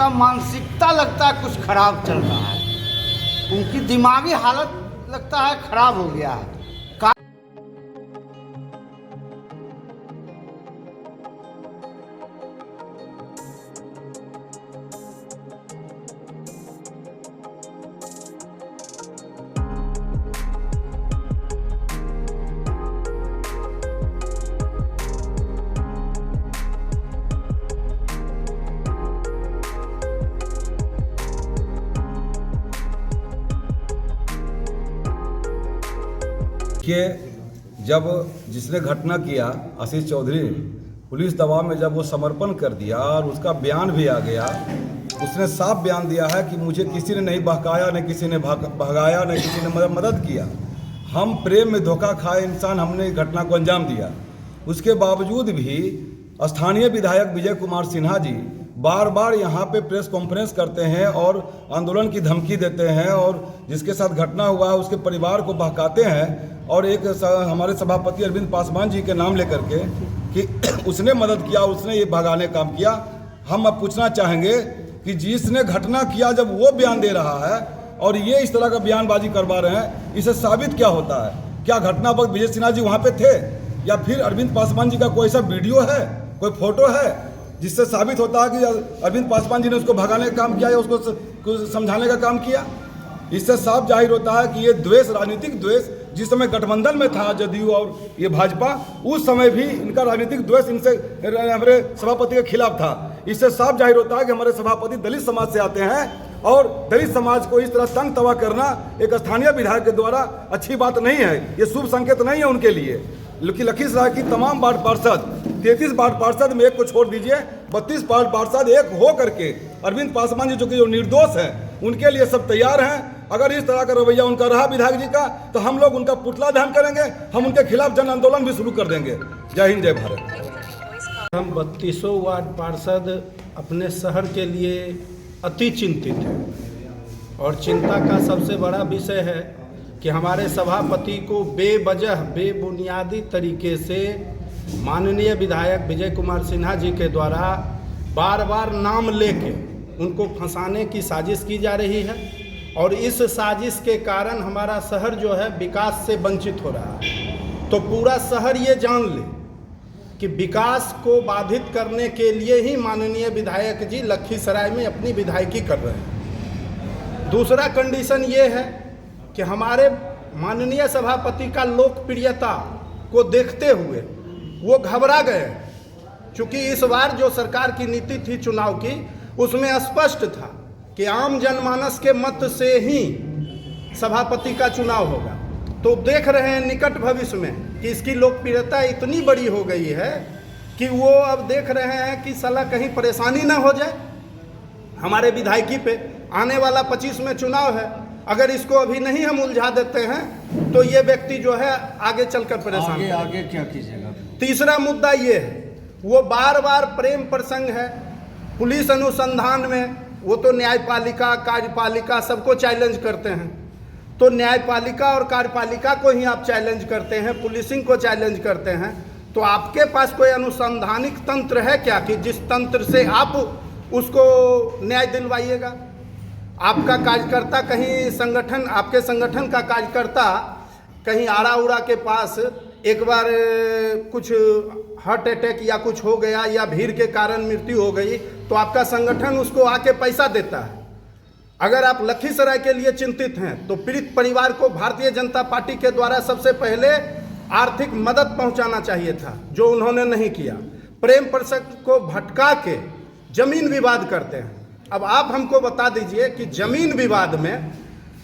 उनका मानसिकता लगता है कुछ खराब चल रहा है, उनकी दिमागी हालत लगता है खराब हो गया है। कि जब जिसने घटना किया आशीष चौधरी, पुलिस दबाव में जब वो समर्पण कर दिया और उसका बयान भी आ गया, उसने साफ बयान दिया है कि मुझे किसी ने नहीं बहकाया, न किसी ने भगाया, न किसी ने मदद किया। हम प्रेम में धोखा खाए इंसान, हमने घटना को अंजाम दिया। उसके बावजूद भी स्थानीय विधायक विजय कुमार सिन्हा जी बार बार यहाँ पे प्रेस कॉन्फ्रेंस करते हैं और आंदोलन की धमकी देते हैं और जिसके साथ घटना हुआ है उसके परिवार को बहकाते हैं और एक हमारे सभापति अरविंद पासवान जी के नाम लेकर के कि उसने मदद किया, उसने ये भगाने काम किया। हम अब पूछना चाहेंगे कि जिसने घटना किया जब वो बयान दे रहा है और ये इस तरह का बयानबाजी करवा रहे हैं, इसे साबित क्या होता है? क्या घटना वक्त विजय सिन्हा जी वहाँ पे थे या फिर अरविंद पासवान जी का कोई ऐसा वीडियो है, कोई फोटो है जिससे साबित होता है कि अरविंद पासवान जी ने उसको भगाने का काम किया या उसको समझाने का काम किया? इससे साफ जाहिर होता है कि ये द्वेष, राजनीतिक द्वेष, जिस समय गठबंधन में था जदयू और ये भाजपा, उस समय भी इनका राजनीतिक द्वेष इनसे हमारे सभापति के खिलाफ था। इससे साफ जाहिर होता है कि हमारे सभापति दलित समाज से आते हैं और दलित समाज को इस तरह तंग तवा करना एक स्थानीय विधायक के द्वारा अच्छी बात नहीं है, ये शुभ संकेत नहीं है उनके लिए। लखीसराय की तमाम वार्ड पार्षद, 33 वार्ड पार्षद में एक को छोड़ दीजिए, 32 वार्ड पार्षद एक हो करके अरविंद पासवान जी जो निर्दोष हैं उनके लिए सब तैयार हैं। अगर इस तरह का रवैया उनका रहा विधायक जी का तो हम लोग उनका पुतला दहन करेंगे, हम उनके खिलाफ जन आंदोलन भी शुरू कर देंगे। जय हिंद, जय भारत। हम 32 वार्ड पार्षद अपने शहर के लिए अति चिंतित हैं और चिंता का सबसे बड़ा विषय है कि हमारे सभापति को बेवजह बेबुनियादी तरीके से माननीय विधायक विजय कुमार सिन्हा जी के द्वारा बार बार नाम लेके उनको फंसाने की साजिश की जा रही है और इस साजिश के कारण हमारा शहर जो है विकास से वंचित हो रहा है। तो पूरा शहर ये जान ले कि विकास को बाधित करने के लिए ही माननीय विधायक जी लखीसराय में अपनी विधायकी कर रहे हैं। दूसरा कंडीशन ये है कि हमारे माननीय सभापति का लोकप्रियता को देखते हुए वो घबरा गए, चूँकि इस बार जो सरकार की नीति थी चुनाव की उसमें स्पष्ट था कि आम जनमानस के मत से ही सभापति का चुनाव होगा। तो देख रहे हैं निकट भविष्य में कि इसकी लोकप्रियता इतनी बड़ी हो गई है कि वो अब देख रहे हैं कि साला कहीं परेशानी ना हो जाए हमारे विधायकी पे। आने वाला 25 में चुनाव है, अगर इसको अभी नहीं हम उलझा देते हैं तो ये व्यक्ति जो है आगे चलकर परेशान आगे क्या कीजिएगा? तीसरा मुद्दा ये है, वो बार बार प्रेम प्रसंग है पुलिस अनुसंधान में, वो तो न्यायपालिका कार्यपालिका सबको चैलेंज करते हैं। तो न्यायपालिका और कार्यपालिका को ही आप चैलेंज करते हैं, पुलिसिंग को चैलेंज करते हैं, तो आपके पास कोई अनुसंधानिक तंत्र है क्या कि जिस तंत्र से आप उसको न्याय दिलवाइएगा? आपका कार्यकर्ता कहीं संगठन, आपके संगठन का कार्यकर्ता कहीं आड़ा उड़ा के पास एक बार कुछ हार्ट अटैक या कुछ हो गया या भीड़ के कारण मृत्यु हो गई तो आपका संगठन उसको आके पैसा देता है। अगर आप लखीसराय के लिए चिंतित हैं तो पीड़ित परिवार को भारतीय जनता पार्टी के द्वारा सबसे पहले आर्थिक मदद पहुंचाना चाहिए था, जो उन्होंने नहीं किया। प्रेम प्रसंग को भटका के जमीन विवाद करते हैं। अब आप हमको बता दीजिए कि जमीन विवाद में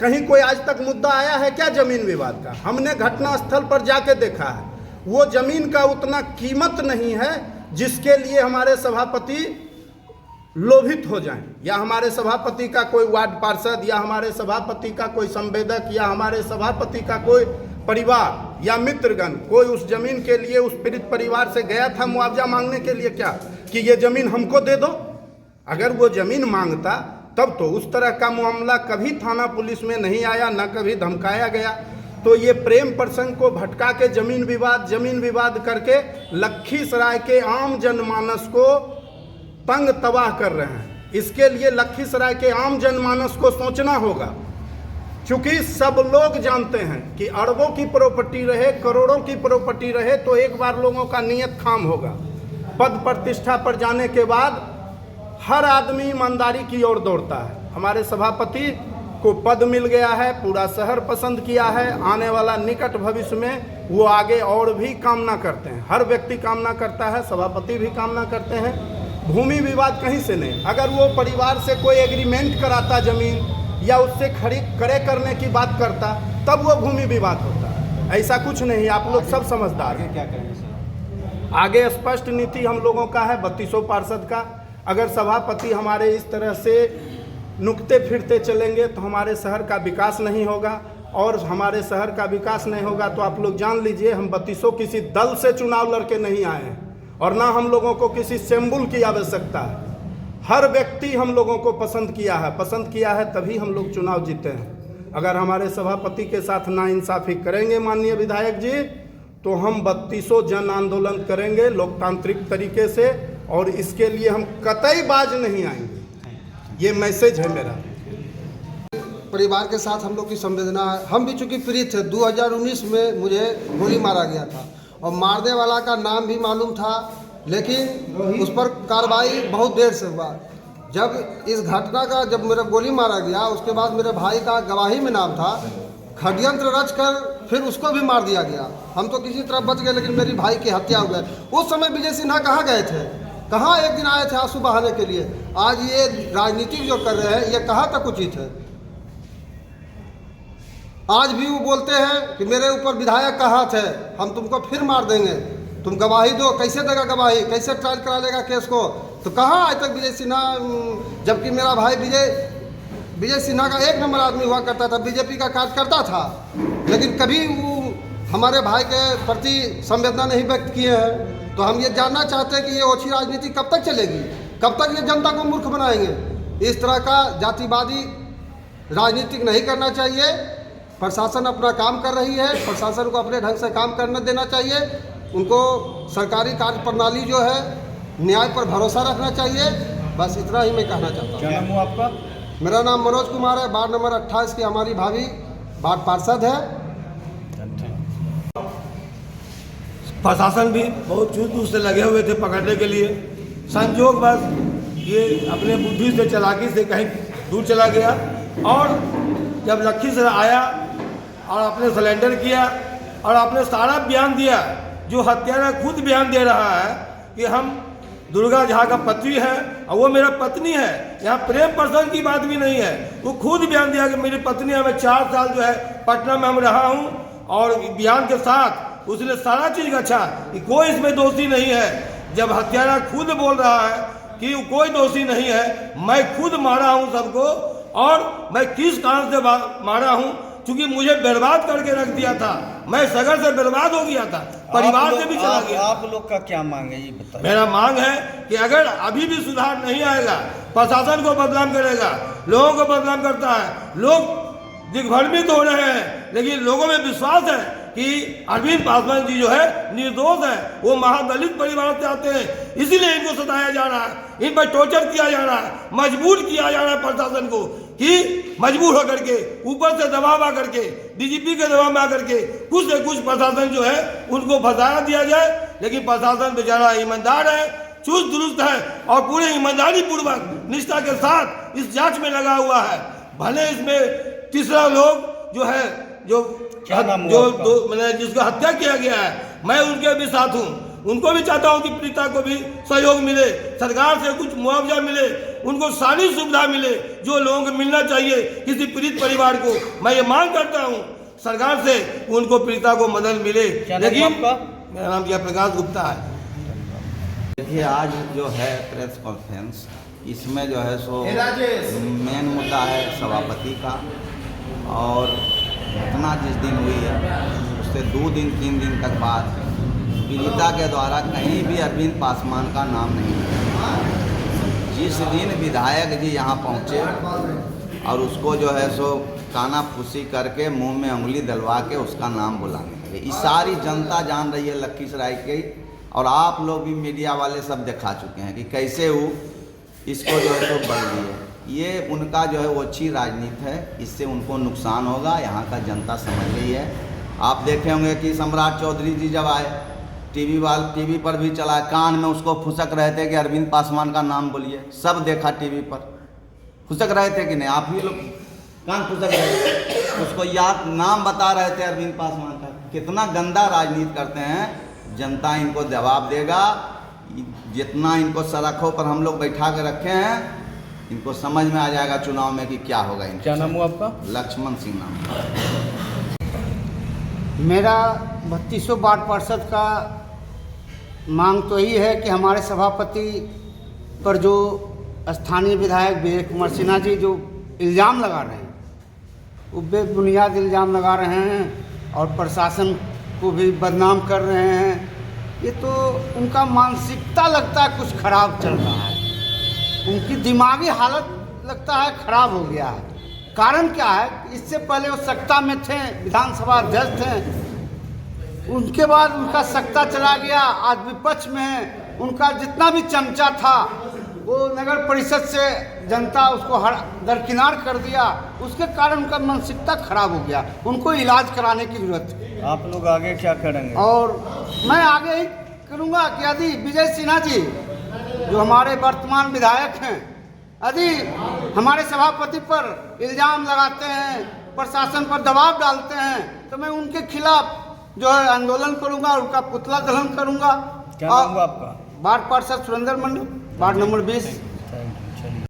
कहीं कोई आज तक मुद्दा आया है क्या जमीन विवाद का? हमने घटना स्थल पर जाके देखा है, वो जमीन का उतना कीमत नहीं है जिसके लिए हमारे सभापति लोभित हो जाएं, या हमारे सभापति का कोई वार्ड पार्षद या हमारे सभापति का कोई संवेदक या हमारे सभापति का कोई परिवार या मित्रगण कोई उस जमीन के लिए उस पीड़ित परिवार से गया था मुआवजा मांगने के लिए क्या कि ये जमीन हमको दे दो? अगर वो जमीन मांगता तब तो उस तरह का मामला कभी थाना पुलिस में नहीं आया, ना कभी धमकाया गया। तो ये प्रेम प्रसंग को भटका के जमीन विवाद करके लखीसराय के आम जनमानस को तंग तबाह कर रहे हैं। इसके लिए लखीसराय के आम जनमानस को सोचना होगा, क्योंकि सब लोग जानते हैं कि अरबों की प्रॉपर्टी रहे, करोड़ों की प्रॉपर्टी रहे तो एक बार लोगों का नियत खाम होगा। पद प्रतिष्ठा पर जाने के बाद हर आदमी ईमानदारी की ओर दौड़ता है। हमारे सभापति को पद मिल गया है, पूरा शहर पसंद किया है, आने वाला निकट भविष्य में वो आगे और भी कामना करते हैं। हर व्यक्ति कामना करता है, सभापति भी कामना करते हैं। भूमि विवाद कहीं से नहीं, अगर वो परिवार से कोई एग्रीमेंट कराता जमीन या उससे खरीद क्रय करने की बात करता तब वो भूमि विवाद होता। ऐसा कुछ नहीं, आप लोग सब समझदार हैं। क्या करेंगे सर? आगे स्पष्ट नीति हम लोगों का है 3200 पार्षद का। अगर सभापति हमारे इस तरह से नुकते फिरते चलेंगे तो हमारे शहर का विकास नहीं होगा, और हमारे शहर का विकास नहीं होगा तो आप लोग जान लीजिए हम 3200 किसी दल से चुनाव लड़के नहीं आए हैं, और ना हम लोगों को किसी सिंबल की आवश्यकता है। हर व्यक्ति हम लोगों को पसंद किया है तभी हम लोग चुनाव जीते हैं। अगर हमारे सभापति के साथ नाइंसाफ़ी करेंगे माननीय विधायक जी तो हम 3200 जन आंदोलन करेंगे लोकतांत्रिक तरीके से, और इसके लिए हम कतई बाज नहीं आएंगे। ये मैसेज है मेरा। परिवार के साथ हम लोग की संवेदना है। हम भी चूँकि पीड़ित थे, 2019 में मुझे गोली मारा गया था और मारने वाला का नाम भी मालूम था, लेकिन उस पर कार्रवाई बहुत देर से हुआ। जब इस घटना का जब मेरा गोली मारा गया उसके बाद मेरे भाई का गवाही में नाम था, षड्यंत्र रच कर फिर उसको भी मार दिया गया। हम तो किसी तरह बच गए, लेकिन मेरी भाई की हत्या हो गई। उस समय विजय सिन्हा कहाँ गए थे? कहाँ एक दिन आए थे आंसू बहाने के लिए? आज ये राजनीति जो कर रहे हैं ये कहाँ तक उचित है? आज भी वो बोलते हैं कि मेरे ऊपर विधायक का हाथ है, हम तुमको फिर मार देंगे, तुम गवाही दो। कैसे देगा गवाही? कैसे ट्रायल करा लेगा केस को? तो कहाँ आज तक विजय सिन्हा, जबकि मेरा भाई विजय सिन्हा का 1 नंबर आदमी हुआ करता था, बीजेपी का कार्यकर्ता था, लेकिन कभी वो हमारे भाई के प्रति संवेदना नहीं व्यक्त किए हैं। तो हम ये जानना चाहते हैं कि ये ओछी राजनीति कब तक चलेगी? कब तक ये जनता को मूर्ख बनाएंगे? इस तरह का जातिवादी राजनीति नहीं करना चाहिए। प्रशासन अपना काम कर रही है, प्रशासन को अपने ढंग से काम करने देना चाहिए। उनको सरकारी कार्य प्रणाली जो है न्याय पर भरोसा रखना चाहिए। बस इतना ही मैं कहना चाहता हूँ। क्या नाम हुआ आपका? मेरा नाम मनोज कुमार है, वार्ड नंबर 28 की हमारी भाभी वार्ड पार्षद है। प्रशासन भी बहुत चूक से लगे हुए थे पकड़ने के लिए। संयोग बस ये अपने बुद्धि से चालाकी से कहीं दूर चला गया, और जब लखीसराय आया और अपने सरेंडर किया और आपने सारा बयान दिया, जो हत्यारा खुद बयान दे रहा है कि हम दुर्गा झा का पति है और वो मेरा पत्नी है। यहाँ प्रेम प्रसंग की बात भी नहीं है, वो खुद बयान दिया कि मेरी पत्नी है, मैं 4 साल जो है पटना में हम रहा हूँ, और बयान के साथ उसने सारा चीज़ अच्छा कि कोई इसमें दोषी नहीं है। जब हत्यारा खुद बोल रहा है कि कोई दोषी नहीं है, मैं खुद मारा हूँ सबको, और मैं किस कारण से मारा हूँ, क्योंकि मुझे बर्बाद करके रख दिया था, मैं सगर से बर्बाद हो गया था, परिवार से भी चला गया। आप लोग का क्या मांग है ये बताइए? मेरा मांग है कि अगर अभी भी सुधार नहीं आएगा, प्रशासन को बदनाम करेगा, लोगों को बदनाम करता है, लोग दिग्भ्रमित हो रहे हैं, लेकिन लोगों में विश्वास है कि अरविंद पासवान जी जो है निर्दोष है, वो महादलित परिवार से आते हैं, इसीलिए इनको सताया जा रहा है, इन पर टॉर्चर किया जा रहा है, मजबूर किया जा रहा है प्रशासन को कि मजबूर होकर के ऊपर से दबाव आकर के, डीजीपी के दबाव में आकर के कुछ से कुछ प्रशासन जो है उनको फंसाया दिया जाए। लेकिन प्रशासन बेचारा ईमानदार है, चुस्त दुरुस्त है, और पूरे ईमानदारी पूर्वक निष्ठा के साथ इस जांच में लगा हुआ है। भले इसमें तीसरा लोग जो है मैंने जिसका हत्या किया गया है, मैं उनके भी साथ हूँ, उनको भी चाहता हूँ कि पीड़िता को भी सहयोग मिले, सरकार से कुछ मुआवजा मिले, उनको सारी सुविधा मिले जो लोगों को मिलना चाहिए किसी पीड़ित परिवार को। मैं ये मांग करता हूँ सरकार से उनको पीड़िता को मदद मिले। लेकिन मेरा नाम जयप्रकाश गुप्ता है। देखिए, आज जो है प्रेस कॉन्फ्रेंस, इसमें जो है सो मेन मुद्दा है सभापति का, और घटना जिस दिन हुई है उससे 2 दिन 3 दिन तक बाद पीड़िता के द्वारा कहीं भी अरविंद पासवान का नाम नहीं है। जिस दिन विधायक जी यहाँ पहुँचे और उसको जो है सो कानाफूसी करके मुंह में उंगली दलवा के उसका नाम बुलाने लगे, ये सारी जनता जान रही है लखीसराय की, और आप लोग भी मीडिया वाले सब दिखा चुके हैं कि कैसे वो इसको जो है तो बल दिए। ये उनका जो है वो अच्छी राजनीति है, इससे उनको नुकसान होगा, यहाँ का जनता समझ रही है। आप देखे होंगे कि सम्राट चौधरी जी जब आए टीवी पर भी चला, कान में उसको फुसक रहे थे कि अरविंद पासवान का नाम बोलिए, सब देखा टीवी पर, फुसक रहे थे कि नहीं, आप ही लोग कान फुसक रहे थे, उसको याद नाम बता रहे थे अरविंद पासवान का। कितना गंदा राजनीति करते हैं, जनता इनको जवाब देगा। जितना इनको सड़कों पर हम लोग बैठा के रखे हैं, इनको समझ में आ जाएगा चुनाव में कि क्या होगा। क्या नाम हुआ आपका? लक्ष्मण सिंह नाम। मेरा 3200 वार्ड पार्षद का मांग तो यही है कि हमारे सभापति पर जो स्थानीय विधायक विवेक कुमार सिन्हा जी जो इल्ज़ाम लगा रहे हैं, वो बेबुनियाद इल्ज़ाम लगा रहे हैं और प्रशासन को भी बदनाम कर रहे हैं। ये तो उनका मानसिकता लगता है कुछ खराब चल रहा है, उनकी दिमागी हालत लगता है खराब हो गया है। कारण क्या है, इससे पहले वो सत्ता में थे, विधानसभा अध्यक्ष थे, उनके बाद उनका सत्ता चला गया, आज विपक्ष में है। उनका जितना भी चमचा था वो नगर परिषद से जनता उसको दरकिनार कर दिया, उसके कारण उनका मानसिकता खराब हो गया। उनको इलाज कराने की जरूरत है। आप लोग आगे क्या करेंगे? और मैं आगे ही करूँगा कि यदि विजय सिन्हा जी जो हमारे वर्तमान विधायक हैं, यदि हमारे सभापति पर इल्ज़ाम लगाते हैं, प्रशासन पर दबाव डालते हैं, तो मैं उनके खिलाफ जो है आंदोलन करूँगा, उनका पुतला दहन करूँगा। क्या नाम हुआ आपका? वार्ड पार्षद सुरेंद्र मंडल, वार्ड नंबर 20।